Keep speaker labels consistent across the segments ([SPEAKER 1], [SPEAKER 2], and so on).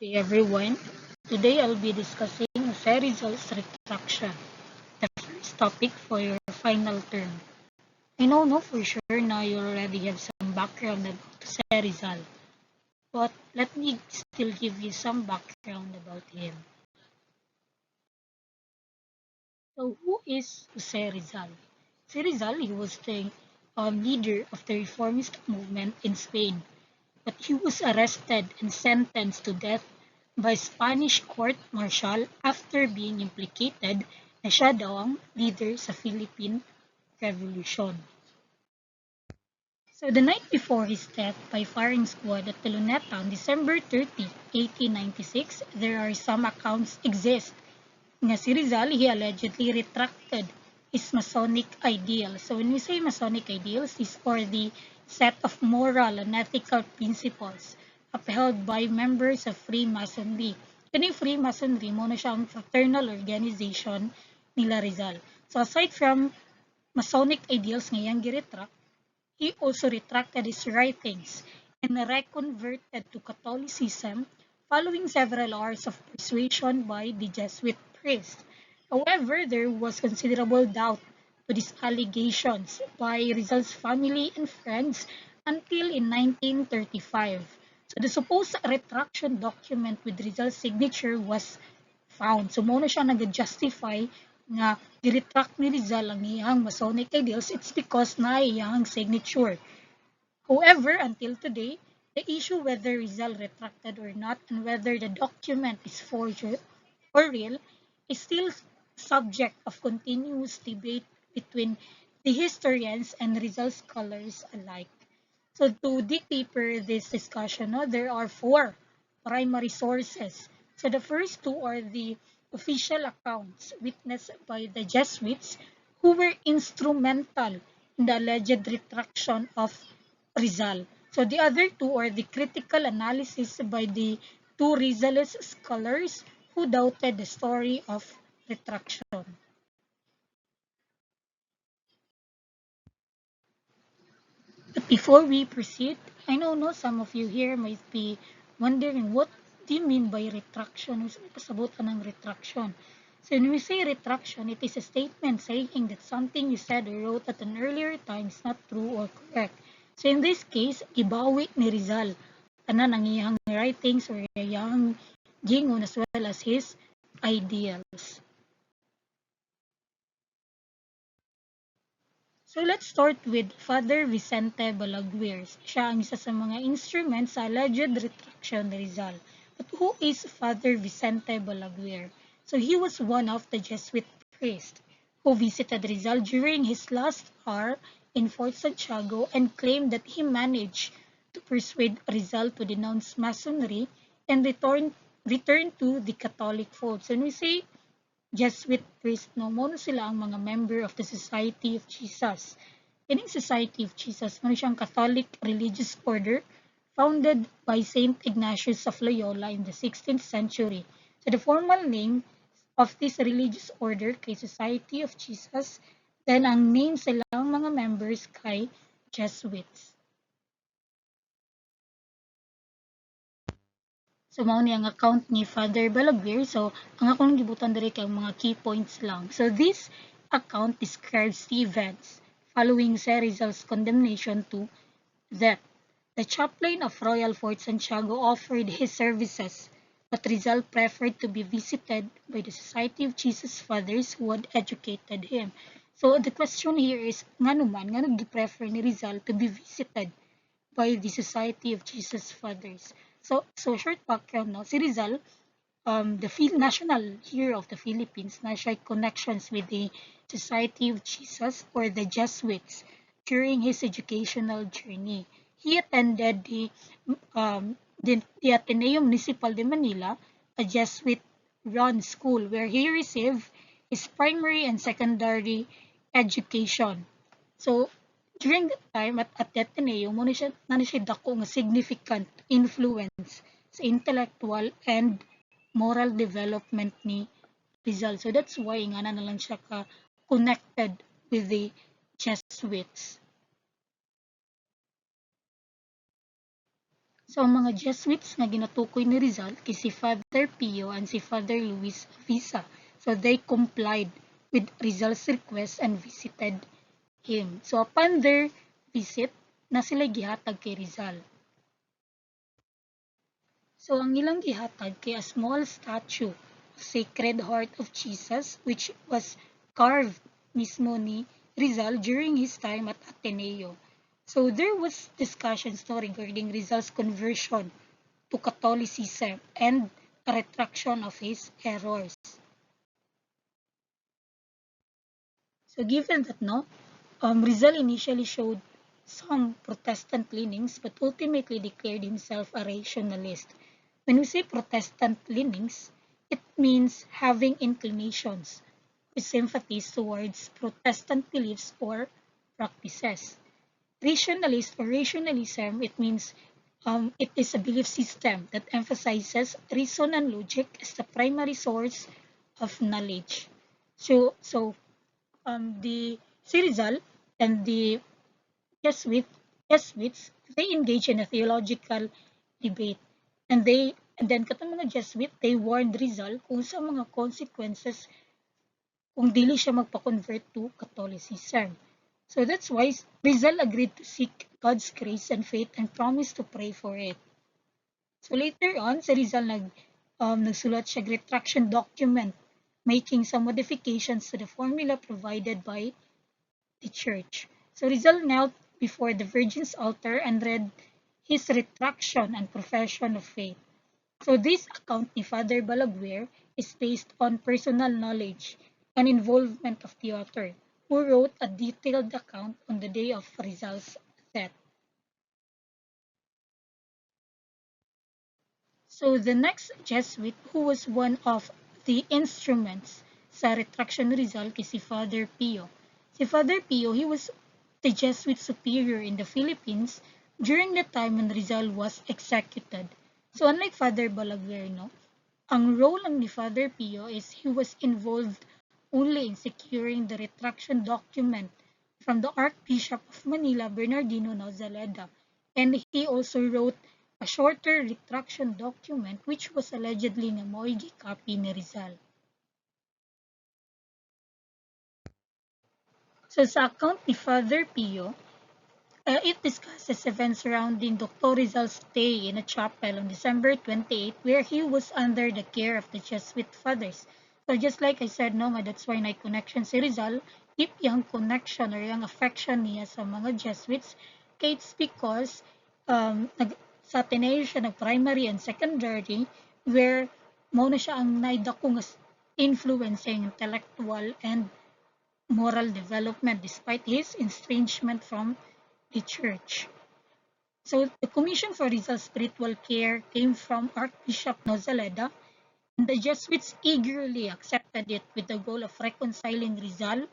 [SPEAKER 1] day, everyone. Today I'll be discussing Jose Rizal's retraction, the first topic for your final term. I know no for sure now you already have some background about Jose Rizal, but let me still give you some background about him. So who is Jose Rizal? Jose Rizal, he was the leader of the reformist movement in Spain, but he was arrested and sentenced to death by Spanish court martial after being implicated na siya daw ang leader sa Philippine Revolution. So the night before his death by firing squad at the Luneta on December 30, 1896, there are some accounts exist nga si Rizal, he allegedly retracted his Masonic ideals. So when we say Masonic ideals, these are the set of moral and ethical principles upheld by members of Freemasonry. Kani Freemasonry, mo na siya ang fraternal organization nila Rizal. So aside from Masonic ideals ngayang giretract, he also retracted his writings and reconverted to Catholicism following several hours of persuasion by the Jesuit priest. However, there was considerable doubt to these allegations by Rizal's family and friends until in 1935. So the supposed retraction document with Rizal's signature was found. So muna siya nag-justify nga gi-retract ni Rizal ang iyang Masonic ideals, it's because na iyang signature. However, until today, the issue whether Rizal retracted or not and whether the document is forged or real is still subject of continuous debate between the historians and Rizal scholars alike. So to dig deeper this discussion, no, there are four primary sources. So the first two are the official accounts witnessed by the Jesuits who were instrumental in the alleged retraction of Rizal. So the other two are the critical analysis by the two Rizalist scholars who doubted the story of retraction. But before we proceed, I know no some of you here might be wondering what do you mean by retraction? Pasabutan ng retraction. So when we say retraction, it is a statement saying that something you said or wrote at an earlier time is not true or correct. So in this case, ibawi ni Rizal tanan ang iyang writings or iyang gingon as well as his ideals. So let's start with Father Vicente Balaguer. Siya ang isa sa mga instruments sa alleged retraction ni Rizal. But who is Father Vicente Balaguer? So he was one of the Jesuit priests who visited Rizal during his last hour in Fort Santiago and claimed that he managed to persuade Rizal to denounce Masonry and return to the Catholic fold. So when we say Jesuit priest, no, mo sila ang mga member of the Society of Jesus. Ining Society of Jesus, mo siyang Catholic religious order founded by Saint Ignatius of Loyola in the 16th century. So the formal name of this religious order kay Society of Jesus, then ang name silang mga members kay Jesuits. So, mao ni ang account ni Father Balaguer. So, ang akong gibutan diri kay mga key points lang. So, this account describes the events following Sir Rizal's condemnation to death. The chaplain of Royal Fort Santiago offered his services, but Rizal preferred to be visited by the Society of Jesus Fathers who had educated him. So, the question here is, nga naman, nga nag-prefer ni Rizal to be visited by the Society of Jesus Fathers. So short background, no? Si Rizal, the national hero of the Philippines, na siya connections with the Society of Jesus or the Jesuits during his educational journey. He attended the Ateneo Municipal de Manila, a Jesuit-run school where he received his primary and secondary education. So, during that time at Ateneo, mo na siya dako nga significant influence sa intellectual and moral development ni Rizal. So that's why nga na lang siya ka connected with the Jesuits. So ang mga Jesuits nga ginatukoy ni Rizal kay si Father Pio and si Father Luis Visa. So they complied with Rizal's request and visited him. So upon their visit, na sila gihatag kay Rizal. So ang ilang gihatag kay a small statue of Sacred Heart of Jesus which was carved mismo ni Rizal during his time at Ateneo. So there was discussions no, regarding Rizal's conversion to Catholicism and a retraction of his errors. So given that no, Rizal initially showed some Protestant leanings but ultimately declared himself a rationalist. When we say Protestant leanings, it means having inclinations with sympathies towards Protestant beliefs or practices. Rationalist or rationalism, it means it is a belief system that emphasizes reason and logic as the primary source of knowledge. So the Sirizal and the Jesuit, Jesuits, they engage in a theological debate. And then katong mga Jesuit, they warned Rizal kung sa mga consequences kung dili siya magpa-convert to Catholicism. So that's why Rizal agreed to seek God's grace and faith and promised to pray for it. So later on, si Rizal nagsulat siya retraction document making some modifications to the formula provided by the church. So Rizal knelt before the Virgin's altar and read his retraction and profession of faith. So this account ni Father Balaguer is based on personal knowledge and involvement of the author, who wrote a detailed account on the day of Rizal's death. So the next Jesuit who was one of the instruments sa retraction ni Rizal kay si Father Pio. Si Father Pio, he was the Jesuit superior in the Philippines during the time when Rizal was executed. So unlike Father Balaguer, no, ang role lang ni Father Pio is he was involved only in securing the retraction document from the Archbishop of Manila, Bernardino Nozaleda, and he also wrote a shorter retraction document which was allegedly nga mo'y gi-copy ni Rizal. So sa account ni Father Pio, it discusses events surrounding Dr. Rizal's stay in a chapel on December 28 where he was under the care of the Jesuit fathers. So just like I said, no, that's why na connection si Rizal, deep yung connection or yung affection niya sa mga Jesuits, kaya it's because sa Ateneo siya nag-primary and secondary where mo na siya ang naidako nga influence yung intellectual and moral development despite his estrangement from the church. So the commission for Rizal's spiritual care came from Archbishop Nozaleda, and the Jesuits eagerly accepted it with the goal of reconciling Rizal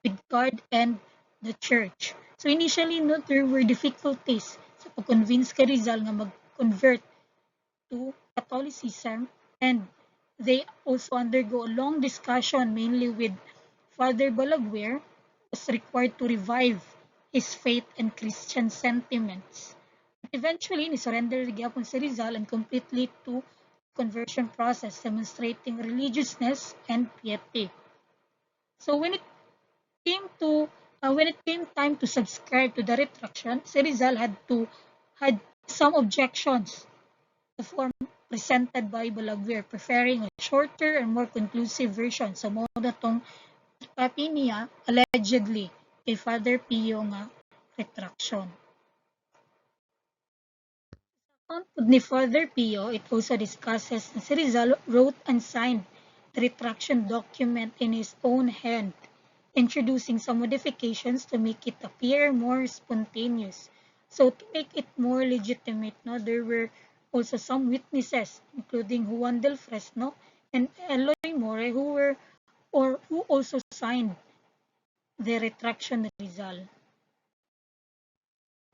[SPEAKER 1] with God and the church. So initially, no, there were difficulties sa pag-convince kay Rizal nga mag-convert to Catholicism, and they also undergo a long discussion mainly with Father Balaguer was required to revive his faith and Christian sentiments. Eventually, ni-surrender gyapon si Rizal and completely to conversion process, demonstrating religiousness and piety. So when it came time to subscribe to the retraction, si Rizal had some objections the form presented by Balaguer, preferring a shorter and more conclusive version. So mo na tong copy niya allegedly kay Father Pio nga retraction. On ni Father Pio, it also discusses na si Rizal wrote and signed the retraction document in his own hand, introducing some modifications to make it appear more spontaneous. So to make it more legitimate, no, there were also some witnesses, including Juan del Fresno and Eloy More, who also signed the retraction Rizal.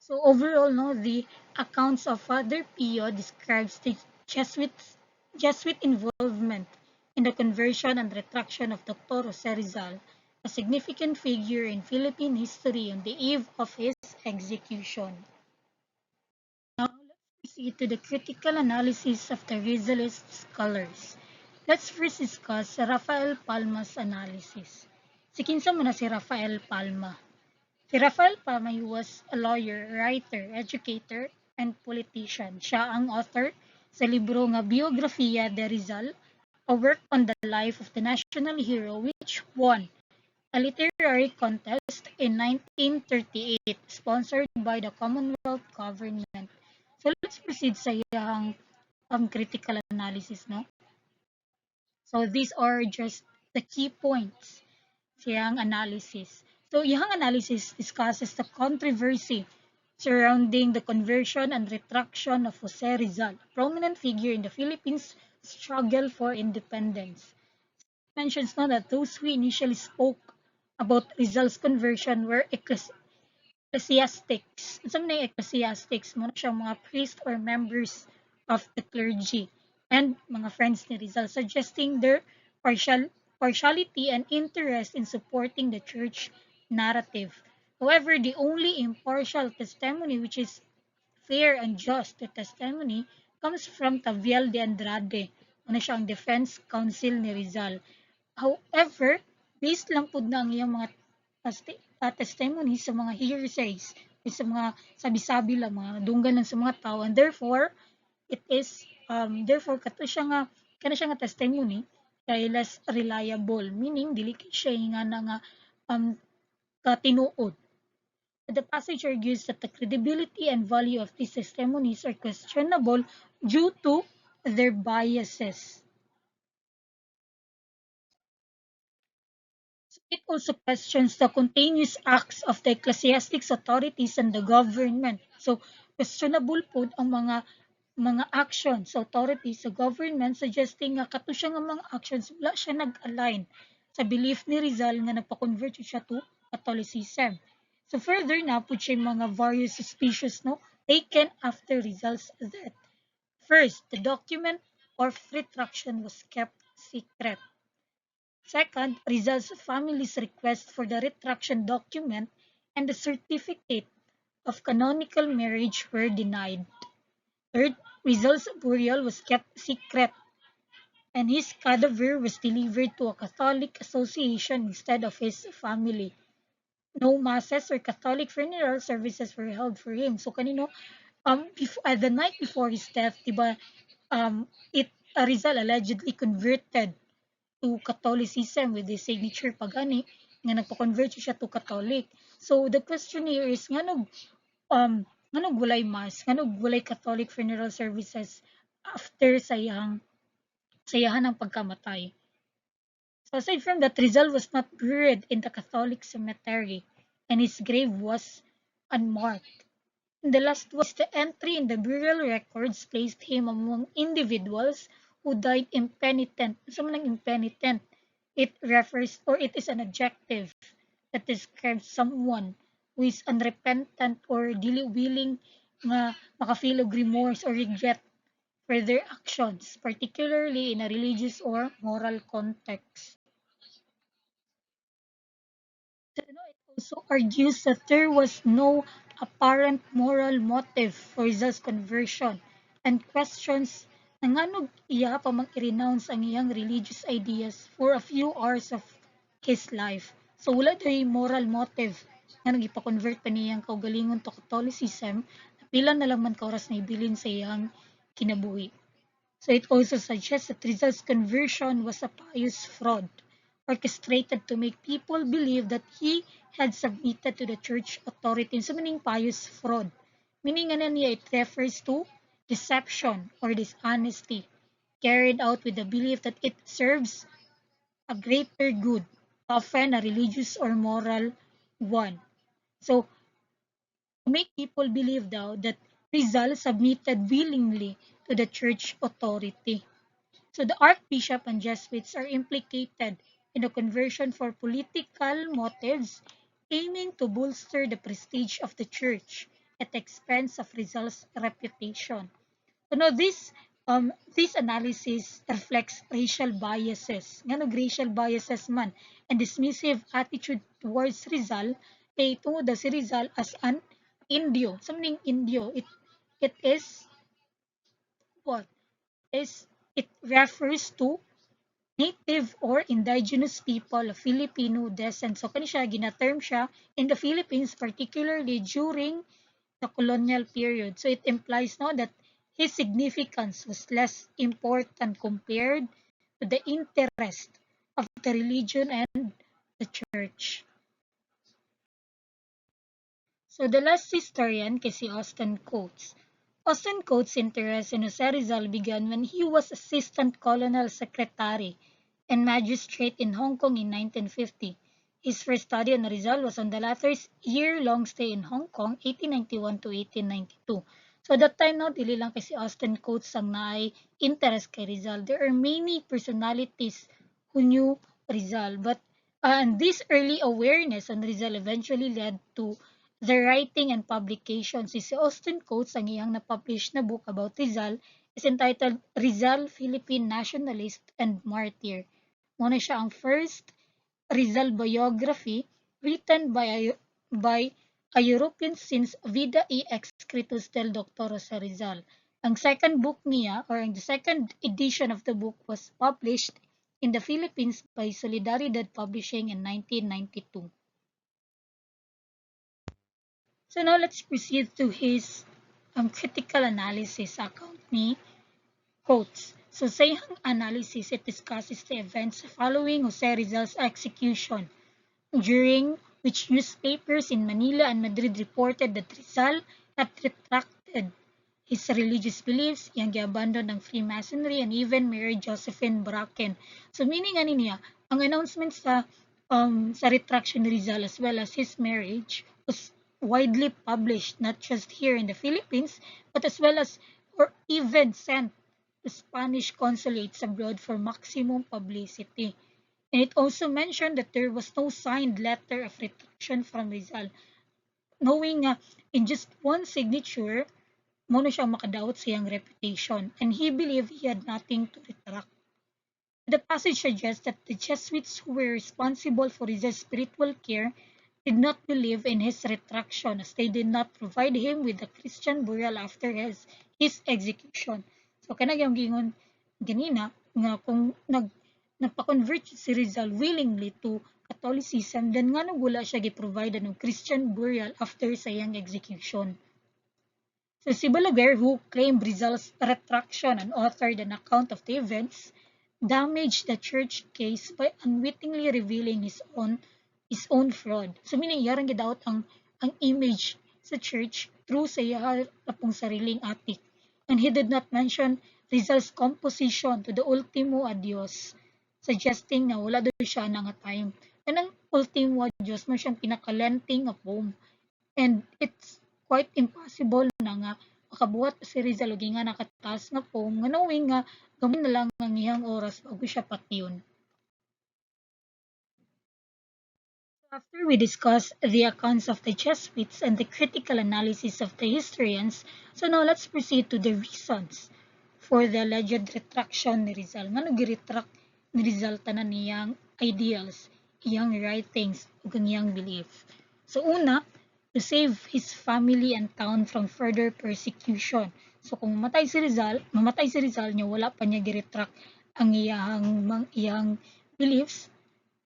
[SPEAKER 1] So overall, no, the accounts of Father Pio describes the Jesuit involvement in the conversion and retraction of Dr. Jose Rizal, a significant figure in Philippine history on the eve of his execution. Now let's proceed to the critical analysis of the Rizalist scholars. Let's first discuss Rafael Palma's analysis. Si kinsa man na si Rafael Palma. Si Rafael Palma he was a lawyer, writer, educator, and politician. Siya ang author sa libro nga Biografia de Rizal, a work on the life of the national hero which won a literary contest in 1938 sponsored by the Commonwealth government. So let's proceed sa iyang critical analysis, no? So these are just the key points sa iyang analysis. So iyang analysis discusses the controversy surrounding the conversion and retraction of Jose Rizal, a prominent figure in the Philippines' struggle for independence. Mentions now that those who initially spoke about Rizal's conversion were ecclesiastics. Some na ecclesiastics, muna siya mga priests or members of the clergy and mga friends ni Rizal, suggesting their partiality and interest in supporting the church narrative. However, the only impartial testimony which is fair and just the testimony comes from Taviel de Andrade, ano siya ang defense counsel ni Rizal. However, based lang po na ang iyang mga testimony sa mga hearsays, sa mga sabi-sabi lang, mga dunggan lang sa mga tao, and therefore, it is, kato siya nga, kana siya nga testimony, kay less reliable, meaning, dili siya nga na nga, katinuod. The passage argues that the credibility and value of these testimonies are questionable due to their biases. It also questions the continuous acts of the ecclesiastics authorities and the government. So, questionable po ang mga actions, authorities, sa government, suggesting nga kato siya nga mga actions, wala siya nag-align sa belief ni Rizal nga nagpa-convert siya to Catholicism. So further na po siya mga various suspicious taken after Rizal's death. First, the document of retraction was kept secret. Second, Rizal's family's request for the retraction document and the certificate of canonical marriage were denied. Third, Rizal's burial was kept secret and his cadaver was delivered to a Catholic association instead of his family. No masses or Catholic funeral services were held for him. So kanino the night before his death, diba, Rizal allegedly converted to Catholicism with his signature pagani nga nagpa-convert siya to Catholic. So the question here is nganog walay mass, nganog walay Catholic funeral services after sayang sayahan ng pagkamatay. So aside from that, Rizal was not buried in the Catholic cemetery and his grave was unmarked. And the last was the entry in the burial records placed him among individuals who died impenitent. So man impenitent, it refers or it is an adjective that describes someone who is unrepentant or dili willing nga makafeel og remorse or regret for their actions, particularly in a religious or moral context. It also argues that there was no apparent moral motive for Rizal's conversion and questions na nganog iya pa mag-renounce ang iyang religious ideas for a few hours of his life. So wala daw moral motive nga nag-ipa-convert pa niyang kaugalingon to Catholicism, pila na lang man kauras na ibilin sa iyang kinabuhi. So it also suggests that Rizal's conversion was a pious fraud, orchestrated to make people believe that he had submitted to the church authority. So meaning pious fraud. Meaning ano niya, it refers to deception or dishonesty carried out with the belief that it serves a greater good, often a religious or moral one. So to make people believe daw that Rizal submitted willingly to the church authority. So the Archbishop and Jesuits are implicated in the conversion for political motives, aiming to bolster the prestige of the church at the expense of Rizal's reputation. So now this analysis reflects racial biases, racial biases man, and dismissive attitude towards Rizal, tungod si Rizal as an Indio. Something Indio, it is people. It refers to native or indigenous people of Filipino descent. So kani siya gina-term siya in the Philippines, particularly during the colonial period. So it implies now that his significance was less important compared to the interest of the religion and the church. So the last historian kay si Austin Coates. Austin Coates' interest in Jose Rizal began when he was Assistant Colonial Secretary and Magistrate in Hong Kong in 1950. His first study on Rizal was on the latter's year-long stay in Hong Kong, 1891 to 1892. So that time now, dili lang kay si Austin Coates ang naay interest kay Rizal. There are many personalities who knew Rizal, but and this early awareness on Rizal eventually led to the writing and publication. Si Austin Coates, ang iyang na-publish na book about Rizal is entitled Rizal, Philippine Nationalist and Martyr. Muna siya ang first Rizal biography written by a European since Vida y Escritos del Dr. Jose Rizal. Ang second book niya, or the second edition of the book, was published in the Philippines by Solidaridad Publishing in 1992. So now let's proceed to his critical analysis account ni Coates. So sa iyang analysis, it discusses the events following Jose Rizal's execution, during which newspapers in Manila and Madrid reported that Rizal had retracted his religious beliefs, iyang gi-abandon ng Freemasonry, and even married Josephine Bracken. So meaning ano niya, ang announcement sa retraction ni Rizal as well as his marriage was widely published, not just here in the Philippines, but as well as or even sent to Spanish consulates abroad for maximum publicity. And it also mentioned that there was no signed letter of retraction from Rizal, knowing in just one signature, mo na siyang makadaot sa iyang reputation, and he believed he had nothing to retract. The passage suggests that the Jesuits who were responsible for his spiritual care did not believe in his retraction, as they did not provide him with a Christian burial after his execution. So kanang yung gingon ganina nga kung nagpa-convert si Rizal willingly to Catholicism, then nga wala siya gi-provide ng Christian burial after sa iyang execution. So si Balaguer, who claimed Rizal's retraction and authored an account of the events, damaged the church case by unwittingly revealing his own fraud. So meaning yarang gidaot ang image sa church through sa iya tapong sariling atik. And he did not mention Rizal's composition to the Ultimo Adios, suggesting na wala doon siya na nga time. And ang Ultimo Adios mo siyang pinakalenting nga poem. And it's quite impossible na nga makabuhat si Rizal og nga nakataas nga poem nga knowing nga gamay na lang ang iyang oras bago siya patiyon. After we discuss the accounts of the Jesuits and the critical analysis of the historians, so now let's proceed to the reasons for the alleged retraction ni Rizal. Nga nag-retract ni Rizal tanan niyang ideals, iyang writings, ug iyang belief. So una, to save his family and town from further persecution. So kung mamatay si Rizal niya wala pa niya gi-retract ang iyang beliefs,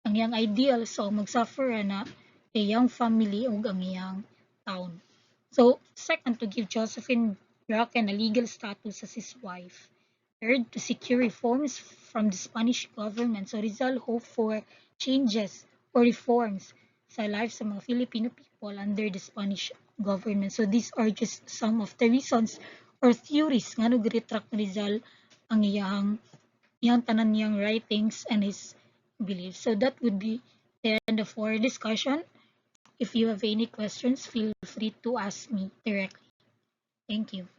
[SPEAKER 1] ang iyang ideal, so magsuffer na iyang family ug ang iyang town. So second, to give Josephine Bracken a legal status as his wife. Third, to secure reforms from the Spanish government. So Rizal hoped for changes or reforms sa lives sa mga Filipino people under the Spanish government. So these are just some of the reasons or theories nga nag-retract ni Rizal ang iyang tanan niyang writings and his beliefs. So that would be the end of our discussion. If you have any questions, feel free to ask me directly. Thank you.